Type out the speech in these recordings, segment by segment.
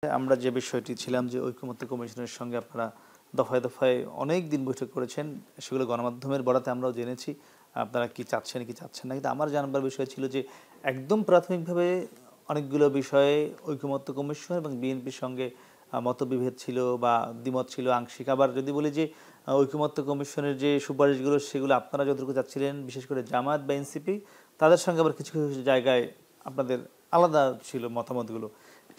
আমরা যে বিষয়টি ছিলাম যে ঐকমত্য কমিশনের সঙ্গে আপনারা দফায় দফায় অনেক দিন বৈঠক করেছেন, সেগুলো গণমাধ্যমের বরাতে আমরাও জেনেছি আপনারা কি চাচ্ছেন কি চাচ্ছেন না। কিন্তু আমার জানবার বিষয় ছিল যে একদম প্রাথমিকভাবে অনেকগুলো বিষয়ে ঐকমত্য কমিশন এবং বিএনপির সঙ্গে মতবিভেদ ছিল বা দ্বিমত ছিল আংশিক। আবার যদি বলি যে ঐকমত্য কমিশনের যে সুপারিশগুলো সেগুলো আপনারা যতটুকু চাচ্ছিলেন, বিশেষ করে জামায়াত বা এনসিপি, তাদের সঙ্গে আবার কিছু কিছু জায়গায় আপনাদের আলাদা ছিল মতামতগুলো।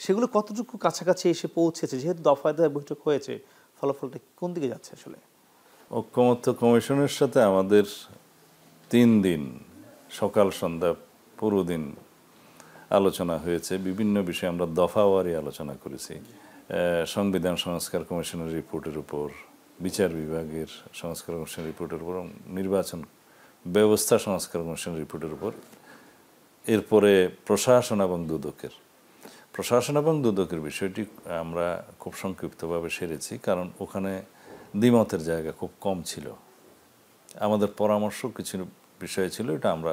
সেগুলো কতটুকু কাছাকাছি এসে পৌঁছেছে, যেহেতু দফায় দফায় বৈঠক হয়েছে, ফলাফলটা কোন দিকে যাচ্ছে আসলে? ঐকমত্য কমিশনের সাথে আমাদের 3 দিন সকাল সন্ধ্যা পুরো দিন আলোচনা হয়েছে। বিভিন্ন বিষয়ে আমরা দফাওয়ারি আলোচনা করেছি। সংবিধান সংস্কার কমিশনের রিপোর্টের উপর, বিচার বিভাগের সংস্কার কমিশনের রিপোর্টের উপর, নির্বাচন ব্যবস্থা সংস্কার কমিশনের রিপোর্টের উপর, এরপরে প্রশাসন এবং দুদকের বিষয়টি আমরা খুব সংক্ষিপ্তভাবে সেরেছি, কারণ ওখানে দ্বিমতের জায়গা খুব কম ছিল। আমাদের পরামর্শ কিছু বিষয় ছিল, এটা আমরা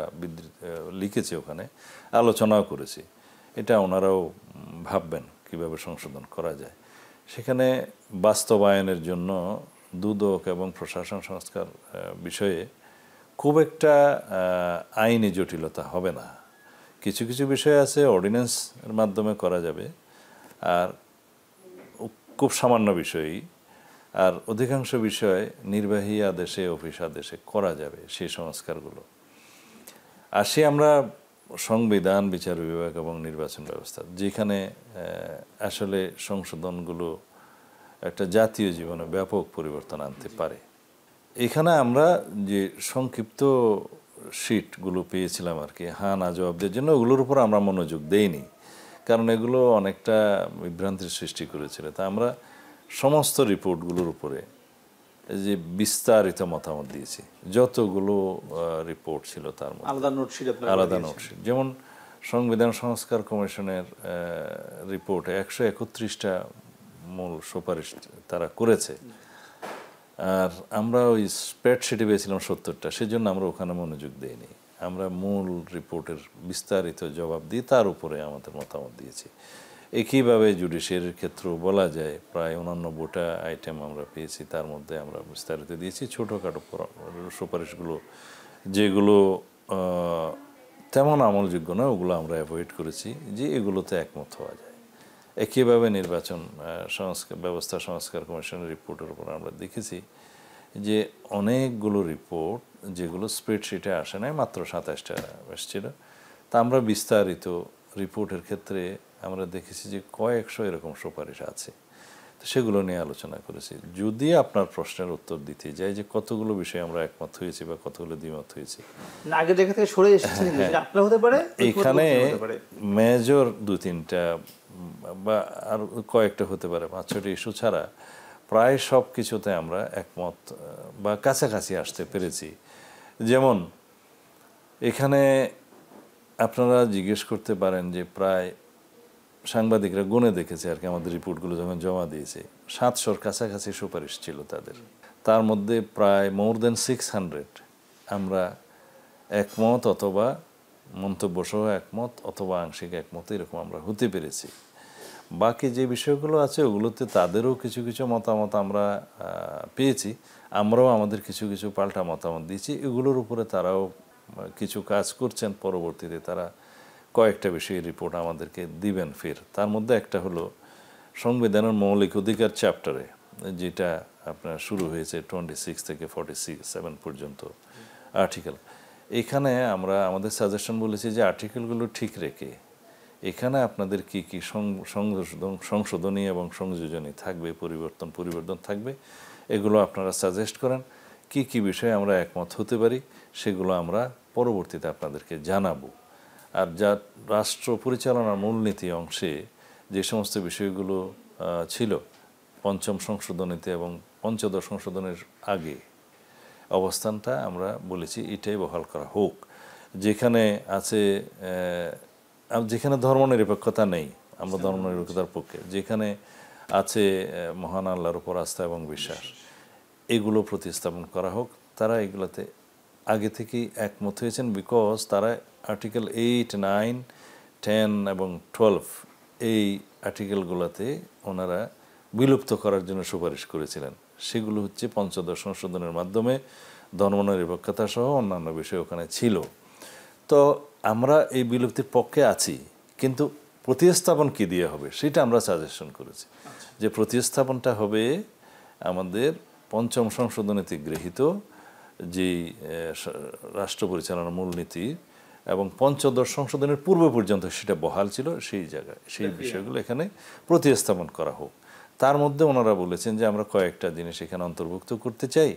লিখেছি, ওখানে আলোচনাও করেছি। এটা ওনারাও ভাববেন কিভাবে সংশোধন করা যায়। সেখানে বাস্তবায়নের জন্য দুদক এবং প্রশাসন সংস্কার বিষয়ে খুব একটা আইনি জটিলতা হবে না। কিছু কিছু বিষয় আছে অর্ডিন্যান্সের মাধ্যমে করা যাবে, আর খুব সামান্য বিষয়ই। আর অধিকাংশ বিষয় নির্বাহী আদেশে, অফিস আদেশে করা যাবে সেই সংস্কারগুলো। আসি আমরা সংবিধান, বিচার বিভাগ এবং নির্বাচন ব্যবস্থা, যেখানে আসলে সংশোধনগুলো একটা জাতীয় জীবনে ব্যাপক পরিবর্তন আনতে পারে। এখানে আমরা যে সংক্ষিপ্ত শিটগুলো পেয়েছিলাম আর কি, হ্যাঁ না জবাবদের জন্য, ওগুলোর উপর আমরা মনোযোগ দেইনি, কারণ এগুলো অনেকটা বিভ্রান্তির সৃষ্টি করেছিল। তা আমরা সমস্ত রিপোর্টগুলোর উপরে যে বিস্তারিত মতামত দিয়েছি, যতগুলো রিপোর্ট ছিল তার মধ্যে আলাদা নোটশিট। যেমন সংবিধান সংস্কার কমিশনের রিপোর্টে 131টা মূল সুপারিশ তারা করেছে, আর আমরা ওই স্প্রেডশিটে পেয়েছিলাম 70টা, সেজন্য আমরা ওখানে মনোযোগ দিইনি। আমরা মূল রিপোর্টের বিস্তারিত জবাব দিয়ে তার উপরে আমাদের মতামত দিয়েছি। একইভাবে জুডিশিয়ারির ক্ষেত্রেও বলা যায় প্রায় 89টা আইটেম আমরা পেয়েছি, তার মধ্যে আমরা বিস্তারিত দিয়েছি। ছোটোখাটো সুপারিশগুলো যেগুলো তেমন আমলযোগ্য নয়, ওগুলো আমরা অ্যাভয়েড করেছি, যে এগুলোতে একমত হওয়া যায়। একইভাবে নির্বাচন ব্যবস্থা সংস্কার কমিশনের রিপোর্টের উপর আমরা দেখেছি যে অনেকগুলো রিপোর্ট যেগুলো স্প্রেডশিটে আসে নাই, মাত্র 27টা এসেছিল। তা আমরা বিস্তারিত রিপোর্টের ক্ষেত্রে আমরা দেখেছি যে কয়েকশো এরকম সুপারিশ আছে, তো সেগুলো নিয়ে আলোচনা করেছি। যদি আপনার প্রশ্নের উত্তর দিতে যাই যে কতগুলো বিষয়ে আমরা একমত হয়েছি বা কতগুলো দ্বিমত হয়েছি, আগে জায়গা থেকে সরে এসেছেন, আপনার হতে পারে এখানে মেজর 2-3টা বা আর কয়েকটা হতে পারে, 5-6টি ইস্যু ছাড়া প্রায় সব কিছুতে আমরা একমত বা কাছাকাছি আসতে পেরেছি। যেমন এখানে আপনারা জিজ্ঞেস করতে পারেন যে প্রায় সাংবাদিকরা গুণে দেখেছে আর কি, আমাদের রিপোর্টগুলো যখন জমা দিয়েছে 700-র কাছাকাছি সুপারিশ ছিল তাদের। তার মধ্যে প্রায় মোর দেন 600 আমরা একমত অথবা মন্তব্য সহ একমত অথবা আংশিক একমত, এরকম আমরা হতে পেরেছি। বাকি যে বিষয়গুলো আছে ওগুলোতে তাদেরও কিছু কিছু মতামত আমরা পেয়েছি, আমরাও আমাদের কিছু কিছু পাল্টা মতামত দিয়েছি। এগুলোর উপরে তারাও কিছু কাজ করছেন, পরবর্তীতে তারা কয়েকটা বিষয়ে রিপোর্ট আমাদেরকে দিবেন ফের। তার মধ্যে একটা হলো সংবিধানের মৌলিক অধিকার চ্যাপ্টারে, যেটা আপনার শুরু হয়েছে 26 থেকে 47 পর্যন্ত আর্টিকেল। এখানে আমরা আমাদের সাজেশন বলেছি যে আর্টিকেলগুলো ঠিক রেখে এখানে আপনাদের কি কি সংশোধনী এবং সংযোজনী থাকবে, পরিবর্তন থাকবে, এগুলো আপনারা সাজেস্ট করেন। কি কি বিষয়ে আমরা একমত হতে পারি সেগুলো আমরা পরবর্তীতে আপনাদেরকে জানাবো। আর যা রাষ্ট্র পরিচালনার মূলনীতি অংশে যে সমস্ত বিষয়গুলো ছিল পঞ্চম সংশোধনীতে এবং পঞ্চদশ সংশোধনের আগে অবস্থানটা আমরা বলেছি এটাই বহাল করা হোক। যেখানে আছে যেখানে ধর্মনিরপেক্ষতা নেই, আমরা ধর্মনিরপেক্ষতার পক্ষে। যেখানে আছে মহান আল্লাহর উপর আস্থা এবং বিশ্বাস, এগুলো প্রতিস্থাপন করা হোক। তারা এগুলোতে আগে থেকেই একমত হয়েছেন, বিকজ তারা আর্টিকেল 8, 9, 10 এবং 12 এই আর্টিকেলগুলোতে ওনারা বিলুপ্ত করার জন্য সুপারিশ করেছিলেন। সেগুলো হচ্ছে পঞ্চদশ সংশোধনের মাধ্যমে ধর্মনিরপেক্ষতা সহ অন্যান্য বিষয় ওখানে ছিল। তো আমরা এই বিলুপ্তির পক্ষে আছি, কিন্তু প্রতিস্থাপন কি দিয়ে হবে সেটা আমরা সাজেশন করেছি। যে প্রতিস্থাপনটা হবে আমাদের পঞ্চম সংশোধনীতে গৃহীত যে রাষ্ট্র পরিচালনার মূলনীতি এবং পঞ্চদশ সংশোধনের পূর্ব পর্যন্ত সেটা বহাল ছিল, সেই জায়গায় সেই বিষয়গুলো এখানে প্রতিস্থাপন করা হোক। তার মধ্যে ওনারা বলেছেন যে আমরা কয়েকটা জিনিস এখানে অন্তর্ভুক্ত করতে চাই।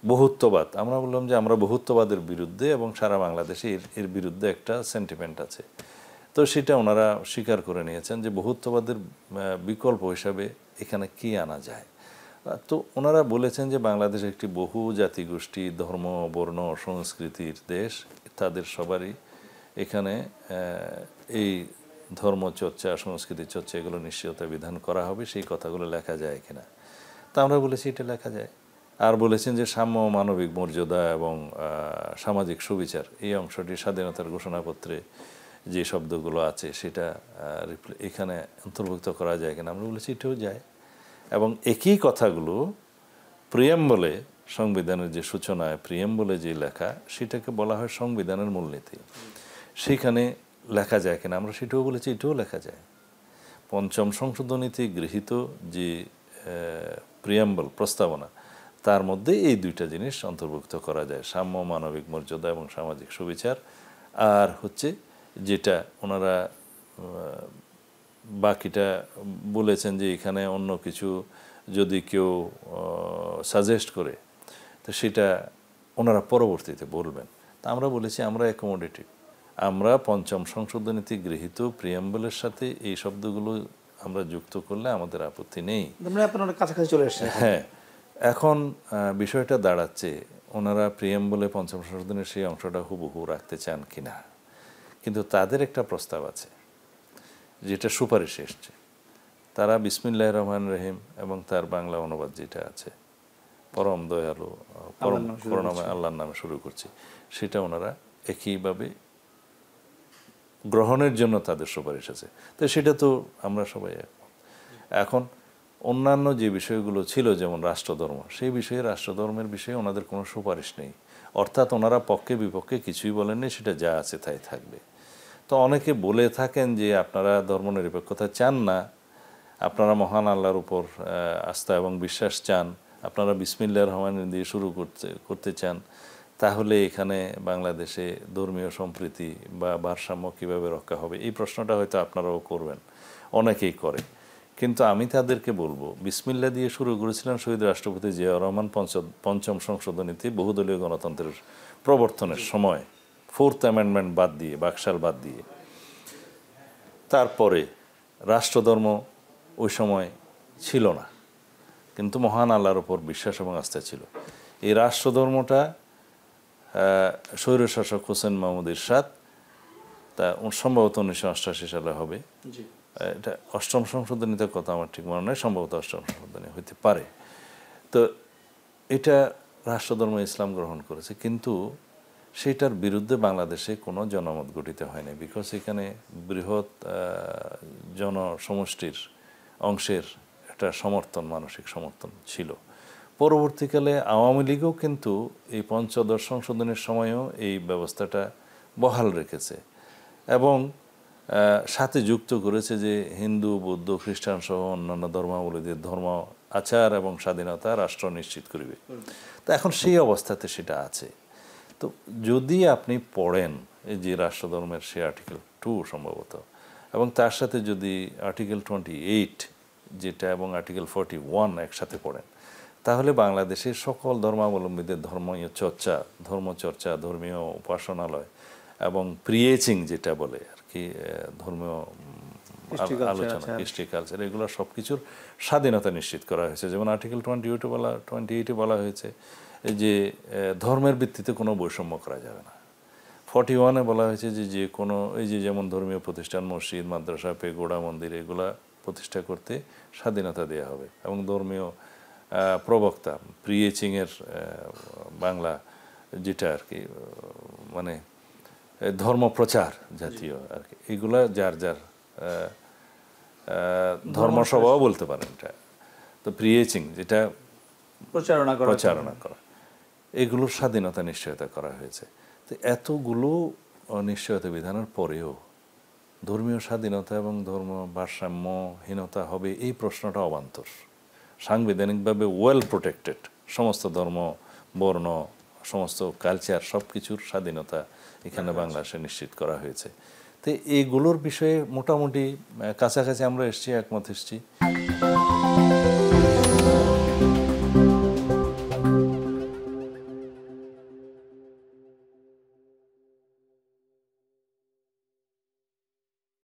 বহুত্ববাদ, আমরা বললাম যে আমরা বহুত্ববাদের বিরুদ্ধে এবং সারা বাংলাদেশে এর বিরুদ্ধে একটা সেন্টিমেন্ট আছে। তো সেটা ওনারা স্বীকার করে নিয়েছেন যে বহুত্ববাদের বিকল্প হিসাবে এখানে কি আনা যায়। তো ওনারা বলেছেন যে বাংলাদেশ একটি বহু জাতিগোষ্ঠী, ধর্ম, বর্ণ, সংস্কৃতির দেশ। তাদের সবারই এখানে এই ধর্মচর্চা, সংস্কৃতি চর্চা এগুলো নিশ্চয়তা বিধান করা হবে, সেই কথাগুলো লেখা যায় কিনা। তা আমরা বলেছি এটা লেখা যায়। আর বলেছেন যে সাম্য, মানবিক মর্যাদা এবং সামাজিক সুবিচার, এই অংশটি স্বাধীনতার ঘোষণাপত্রে যে শব্দগুলো আছে সেটা এখানে অন্তর্ভুক্ত করা যায় কিনা। আমরা বলেছি এটাও যায়। এবং একই কথাগুলো প্রিয়াম্বলে, সংবিধানের যে সূচনায় প্রিয়াম্বলে যে লেখা, সেটাকে বলা হয় সংবিধানের মূলনীতি, সেখানে লেখা যায় কিনা। আমরা সেটাও বলেছি এটাও লেখা যায়। পঞ্চম সংশোধনীতে গৃহীত যে প্রিয়াম্বল প্রস্তাবনা, তার মধ্যে এই দুইটা জিনিস অন্তর্ভুক্ত করা যায়, সাম্য, মানবিক মর্যাদা এবং সামাজিক সুবিচার। আর হচ্ছে যেটা ওনারা বাকিটা বলেছেন যে এখানে অন্য কিছু যদি কেউ সাজেস্ট করে তো সেটা ওনারা পরবর্তীতে বলবেন। তা আমরা বলেছি আমরা অ্যাকোমোডেটিভ, আমরা পঞ্চম সংশোধনীতে গৃহীত প্রিয়াম্বলের সাথে এই শব্দগুলো আমরা যুক্ত করলে আমাদের আপত্তি নেই। আপনারা কাছাকাছি চলে এসেছেন। হ্যাঁ, এখন বিষয়টা দাঁড়াচ্ছে ওনারা প্রিয়াম্বলে পঞ্চম সংশোধনের সেই অংশটা হুবহু রাখতে চান কিনা। কিন্তু তাদের একটা প্রস্তাব আছে যেটা সুপারিশ এসছে। তারা বিসমিল্লাহির রহমানির রহিম এবং তার বাংলা অনুবাদ যেটা আছে পরম দয়ালু, পরম করুণাময় আল্লাহর নামে শুরু করছি, সেটা ওনারা একইভাবে গ্রহণের জন্য তাদের সুপারিশ আছে। তো সেটা তো আমরা সবাই এখন অন্যান্য যে বিষয়গুলো ছিল যেমন রাষ্ট্রধর্ম, সেই বিষয়ে রাষ্ট্রধর্মের বিষয়ে ওনাদের কোনো সুপারিশ নেই। অর্থাৎ ওনারা পক্ষে বিপক্ষে কিছুই বলেননি, সেটা যা আছে তাই থাকবে। তো অনেকে বলে থাকেন যে আপনারা ধর্মনিরপেক্ষতা চান না, আপনারা মহান আল্লাহর উপর আস্থা এবং বিশ্বাস চান, আপনারা বিসমিল্লাহির রহমানির দিয়ে শুরু করতে চান, তাহলে এখানে বাংলাদেশে ধর্মীয় সম্প্রীতি বা ভারসাম্য কীভাবে রক্ষা হবে, এই প্রশ্নটা হয়তো আপনারাও করবেন, অনেকেই করে। কিন্তু আমি তাদেরকে বলবো, বিসমিল্লাহ দিয়ে শুরু করেছিলেন শহীদ রাষ্ট্রপতি জিয়াউর রহমান পঞ্চম সংশোধনীতে বহুদলীয় গণতন্ত্রের প্রবর্তনের সময়, 4th অ্যামেন্ডমেন্ট বাদ দিয়ে, বাকশাল বাদ দিয়ে। তারপরে রাষ্ট্রধর্ম ওই সময় ছিল না, কিন্তু মহান আল্লাহর উপর বিশ্বাস এবং আস্থা ছিল। এই রাষ্ট্রধর্মটা স্বৈরশাসক হোসেন মাহমুদ এরশাদ, তা সম্ভবত 1988 সালে হবে, এটা অষ্টম সংশোধনীতে কথা আমার ঠিক মনে নয়, সম্ভবত অষ্টম সংশোধনী হইতে পারে। তো এটা রাষ্ট্রধর্ম ইসলাম গ্রহণ করেছে, কিন্তু সেটার বিরুদ্ধে বাংলাদেশে কোনো জনমত গঠিত হয়নি, বিকজ এখানে বৃহৎ জনসমষ্টির অংশের একটা সমর্থন, মানসিক সমর্থন ছিল। পরবর্তীকালে আওয়ামী লীগও কিন্তু এই পঞ্চদশ সংশোধনের সময়ও এই ব্যবস্থাটা বহাল রেখেছে এবং সাথে যুক্ত করেছে যে হিন্দু, বৌদ্ধ, খ্রিস্টান সহ অন্যান্য ধর্মাবলম্বীদের ধর্ম, আচার এবং স্বাধীনতা রাষ্ট্র নিশ্চিত করবে। তো এখন সেই অবস্থাতে সেটা আছে। তো যদি আপনি পড়েন এই যে রাষ্ট্রধর্মের সে আর্টিকেল 2 সম্ভবত, এবং তার সাথে যদি আর্টিকেল 28 যেটা এবং আর্টিকেল 41 একসাথে পড়েন, তাহলে বাংলাদেশের সকল ধর্মাবলম্বীদের ধর্মচর্চা, ধর্মীয় উপাসনালয় এবং প্রিয়েচিং যেটা বলে আর কি, ধর্মীয় আলোচনা, কৃষ্টি কালচার, এগুলো সব কিছুর স্বাধীনতা নিশ্চিত করা হয়েছে। যেমন আর্টিকেল 28 বলা হয়েছে যে ধর্মের ভিত্তিতে কোনো বৈষম্য করা যাবে না। 41 বলা হয়েছে যে কোনো এই যে যেমন ধর্মীয় প্রতিষ্ঠান, মসজিদ, মাদ্রাসা, পেগোড়া, মন্দির, এগুলা প্রতিষ্ঠা করতে স্বাধীনতা দেওয়া হবে এবং ধর্মীয় প্রবক্তা, প্রিয়েচিংয়ের বাংলা যেটা আর কি, মানে ধর্মপ্রচার জাতীয় আর কি, এগুলা যার যার ধর্মসভাও বলতে পারেন এটা, তো প্রিয়েচিং যেটা প্রচারণা করা, এগুলোর স্বাধীনতা নিশ্চয়তা করা হয়েছে। তো এতগুলো নিশ্চয়তা বিধানের পরেও ধর্মীয় স্বাধীনতা এবং ধর্ম ভারসাম্যহীনতা হবে এই প্রশ্নটা অবান্তর। সাংবিধানিকভাবে ওয়েল প্রোটেক্টেড সমস্ত ধর্ম, বর্ণ, সমস্ত কালচার, সব কিছুর স্বাধীনতা এখানে বাংলাদেশে নিশ্চিত করা হয়েছে। তো এইগুলোর বিষয়ে মোটামুটি কাছাকাছি আমরা এসেছি, একমত এসেছি।